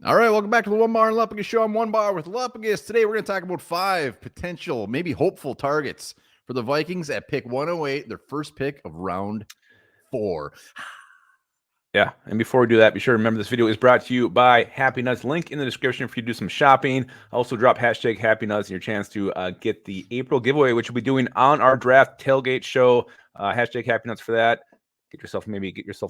All right, welcome back to the Onebar and Lupagus show. I'm Onebar with Lupagus. Today we're going to talk about 5 potential, maybe hopeful targets for the Vikings at pick 108, their first pick of round 4. Yeah, and before we do that, be sure to remember this video is brought to you by Happy Nuts. Link in the description for you to do some shopping. Also drop hashtag Happy Nuts and your chance to get the April giveaway, which we'll be doing on our draft tailgate show. Hashtag Happy Nuts for that. Get yourself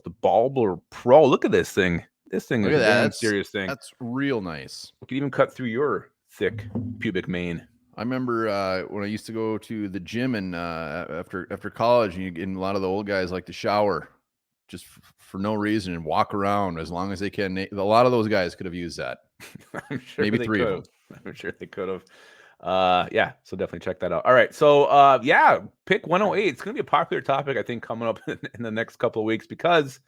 the Ballber Pro. Look at this thing. This thing Look is at a that. damn serious thing. That's real nice. It could even cut through your thick pubic mane. I remember when I used to go to the gym and after college, and a lot of the old guys like to shower just for no reason and walk around as long as they can. A lot of those guys could have used that. I'm sure Maybe they 3 could of have. them. I'm sure they could have. Yeah, so definitely check that out. All right, so yeah, pick 108. It's gonna be a popular topic, I think, coming up in the next couple of weeks because,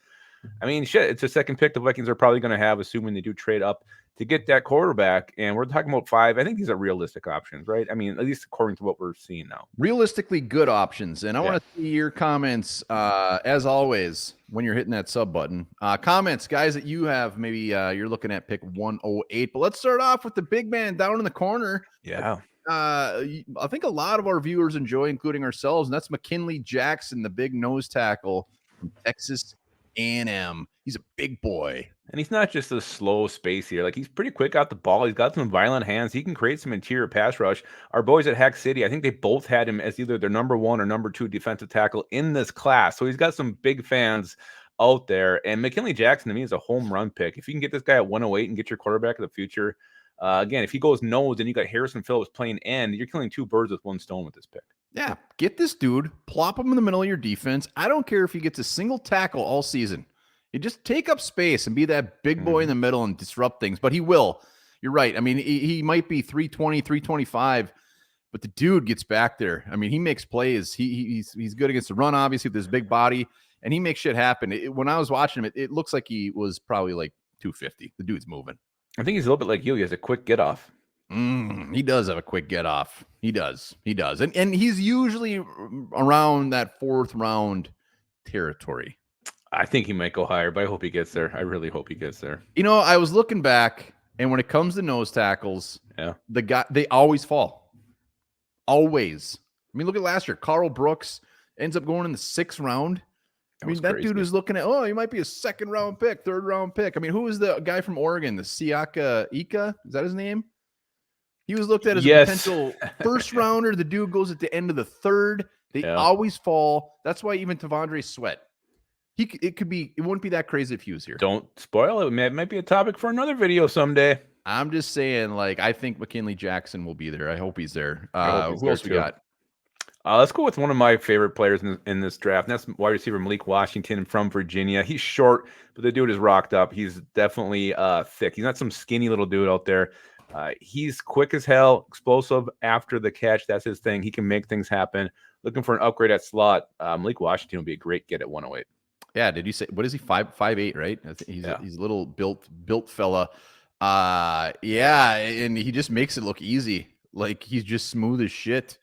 I mean, shit, it's a second pick the Vikings are probably gonna have, assuming they do trade up to get that quarterback. And we're talking about 5. I think these are realistic options, right? I mean, at least according to what we're seeing now. Realistically good options. And I want to see your comments, as always, when you're hitting that sub button. Comments, guys, that you have. Maybe you're looking at pick 108. But let's start off with the big man down in the corner. Yeah. I think a lot of our viewers enjoy, including ourselves, and that's McKinley Jackson, the big nose tackle from Texas A&M. He's a big boy. And he's not just a slow space here. Like, he's pretty quick out the ball. He's got some violent hands. He can create some interior pass rush. Our boys at Hack City, I think they both had him as either their number 1 or number 2 defensive tackle in this class. So he's got some big fans out there. And McKinley Jackson, to me, is a home run pick. If you can get this guy at 108 and get your quarterback of the future, again, if he goes nose and you got Harrison Phillips playing end, you're killing 2 birds with 1 stone with this pick. Yeah, get this dude, plop him in the middle of your defense. I don't care if he gets a single tackle all season. You just take up space and be that big boy in the middle and disrupt things. But he will. You're right. I mean, he might be 320, 325, but the dude gets back there. I mean, he makes plays. He's good against the run, obviously, with his big body, and he makes shit happen. When I was watching him, it looks like he was probably like 250. The dude's moving. I think he's a little bit like you. He has a quick get off. He does have a quick get off. He does. And he's usually around that 4th round territory. I think he might go higher, but I hope he gets there. I really hope he gets there. You know, I was looking back, and when it comes to nose tackles, they always fall. Always. I mean, look at last year. Carl Brooks ends up going in the 6th round. I mean, that dude was looking at, he might be a 2nd round pick, 3rd round pick. I mean, who was the guy from Oregon, the Siaka Ika? Is that his name? He was looked at as a potential 1st rounder. The dude goes at the end of the 3rd. They always fall. That's why even Tavondre Sweat. It wouldn't be that crazy if he was here. Don't spoil it. It might be a topic for another video someday. I'm just saying, like, I think McKinley Jackson will be there. I hope he's there. Who else we got? Let's go with one of my favorite players in this draft. And that's wide receiver Malik Washington from Virginia. He's short, but the dude is rocked up. He's definitely thick. He's not some skinny little dude out there. He's quick as hell, explosive after the catch. That's his thing. He can make things happen. Looking for an upgrade at slot. Malik Washington would be a great get at 108. Yeah, did you say what is he? 5'8", right? I think he's a little built fella. Yeah, and he just makes it look easy. Like he's just smooth as shit.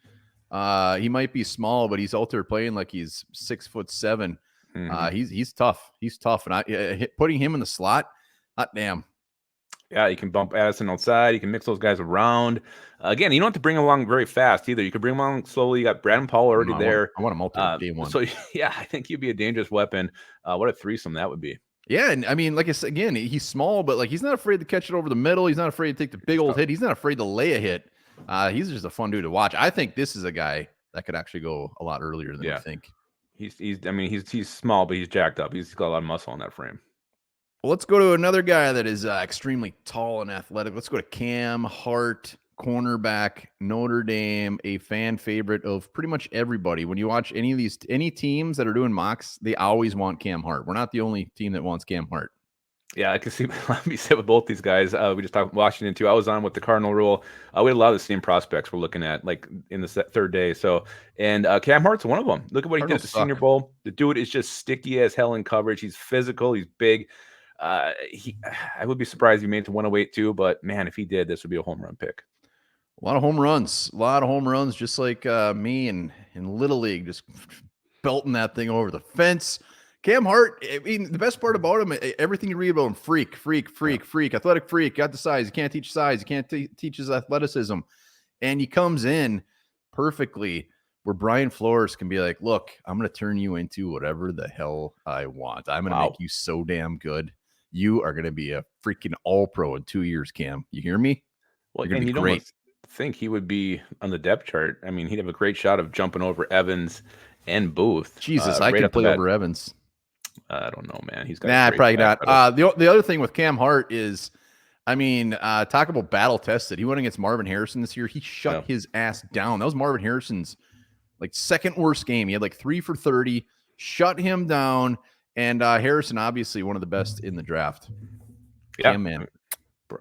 He might be small, but he's out there playing like he's 6'7". He's tough. He's tough, and putting him in the slot, hot damn. Yeah, you can bump Addison outside. You can mix those guys around. Again, you don't have to bring them along very fast either. You can bring them along slowly. You got Brandon Paul already there. I want him out day one. So, yeah, I think he'd be a dangerous weapon. What a threesome that would be. Yeah, and I mean, like I said, again, he's small, but like he's not afraid to catch it over the middle. He's not afraid to take the big old hit. He's not afraid to lay a hit. He's just a fun dude to watch. I think this is a guy that could actually go a lot earlier than I think. He's small, but he's jacked up. He's got a lot of muscle in that frame. Well, let's go to another guy that is extremely tall and athletic. Let's go to Cam Hart, cornerback, Notre Dame, a fan favorite of pretty much everybody. When you watch any teams that are doing mocks, they always want Cam Hart. We're not the only team that wants Cam Hart. Yeah, I can see what we said with both these guys. We just talked Washington too. I was on with the Cardinal Rule. We had a lot of the same prospects we're looking at, like in the 3rd day. So, and Cam Hart's one of them. Look at what he did at the Senior Bowl. The dude is just sticky as hell in coverage. He's physical. He's big. I would be surprised if he made it to 108 too, but man, if he did, this would be a home run pick. A lot of home runs, just like me in Little League, just belting that thing over the fence. Cam Hart, I mean, the best part about him, everything you read about him, freak, athletic freak, got the size. You can't teach size. You can't teach his athleticism. And he comes in perfectly where Brian Flores can be like, look, I'm going to turn you into whatever the hell I want. I'm going to make you so damn good. You are going to be a freaking all-pro in 2 years, Cam. You hear me? Well, and you'd almost think he would be on the depth chart. I mean, he'd have a great shot of jumping over Evans and Booth. Jesus, I can play over Evans. I don't know, man. He's got probably not. The other thing with Cam Hart is, I mean, talk about battle tested. He went against Marvin Harrison this year. He shut his ass down. That was Marvin Harrison's second worst game. He had 3 for 30, shut him down. And Harrison, obviously one of the best in the draft. Yeah, Cam, man,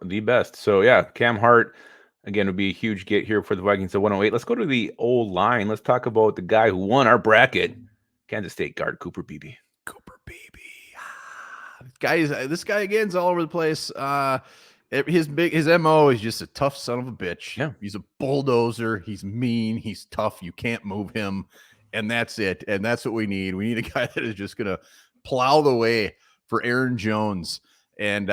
the best. So yeah, Cam Hart again would be a huge get here for the Vikings at 108. Let's go to the old line. Let's talk about the guy who won our bracket, Kansas State guard Cooper Beebe. This guy again is all over the place. His MO is just a tough son of a bitch. Yeah. He's a bulldozer. He's mean. He's tough. You can't move him. And that's it. And that's what we need. We need a guy that is just going to plow the way for Aaron Jones. And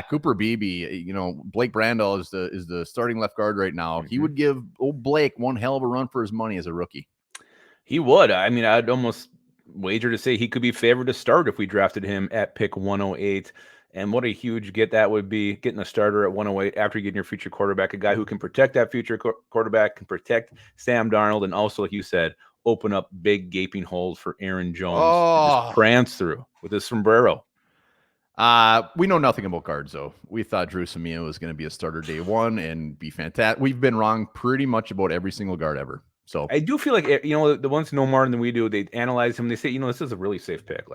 Cooper Beebe, Blake Brandel is the starting left guard right now. Mm-hmm. He would give old Blake one hell of a run for his money as a rookie. He would. I mean, I'd almost wager to say he could be favored to start if we drafted him at pick 108. And what a huge get that would be, getting a starter at 108 after getting your future quarterback, a guy who can protect that future quarterback, can protect Sam Darnold, and also, like you said, open up big gaping holes for Aaron Jones to just prance through with his sombrero. We know nothing about guards, though. We thought Drew Samia was going to be a starter day one and be fantastic. We've been wrong pretty much about every single guard ever. So I do feel like, the ones who know more than we do, they analyze him. They say, this is a really safe pick.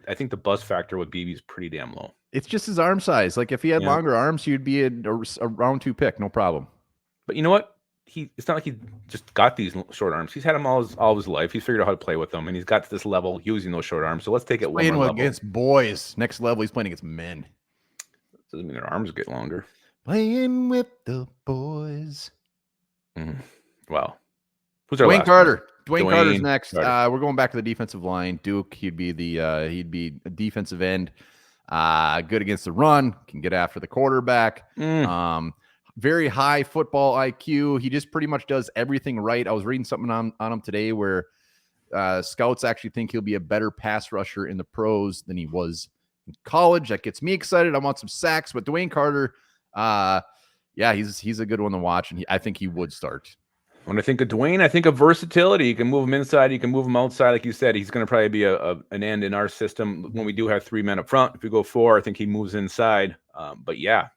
I think the buzz factor with BB is pretty damn low. It's just his arm size. If he had longer arms, he'd be a round 2 pick, no problem. But you know what? It's not like he just got these short arms. He's had them all his life. He's figured out how to play with them, and he's got to this level using those short arms. So let's take it one more level. Against boys. Next level, he's playing against men. Doesn't mean their arms get longer. Playing with the boys. Wow. Who's our Dwayne Carter. Dwayne Carter's next. Carter. We're going back to the defensive line. Duke, he'd be a defensive end. Good against the run, can get after the quarterback. Very high football IQ. He just pretty much does everything right. I was reading something on him today where scouts actually think he'll be a better pass rusher in the pros than he was in college. That gets me excited. I want some sacks. But Dwayne Carter, he's a good one to watch, and I think he would start. When I think of Dwayne, I think of versatility. You can move him inside, you can move him outside. Like you said, he's going to probably be an end in our system when we do have 3 men up front. If we go 4, I think he moves inside. But yeah,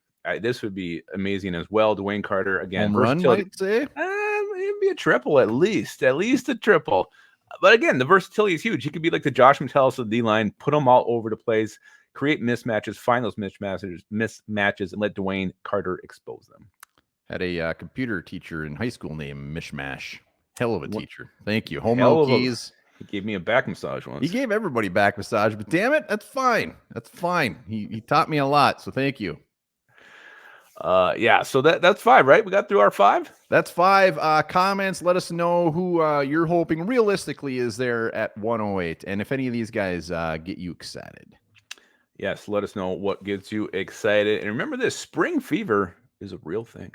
this would be amazing as well. Dwayne Carter, again, home run, might say? It'd be a triple at least a triple. But again, the versatility is huge. He could be like the Josh Metellus of the D-line, put them all over the place, create mismatches, find those mismatches, and let Dwayne Carter expose them. Had a computer teacher in high school named Mishmash. Hell of a teacher. Thank you. Homo keys. He gave me a back massage once. He gave everybody back massage, but damn it, that's fine. That's fine. He taught me a lot, so thank you. So that's 5, right? We got through our 5? That's 5. Comments, let us know who you're hoping realistically is there at 108, and if any of these guys get you excited. Yes, let us know what gets you excited. And remember this, spring fever is a real thing.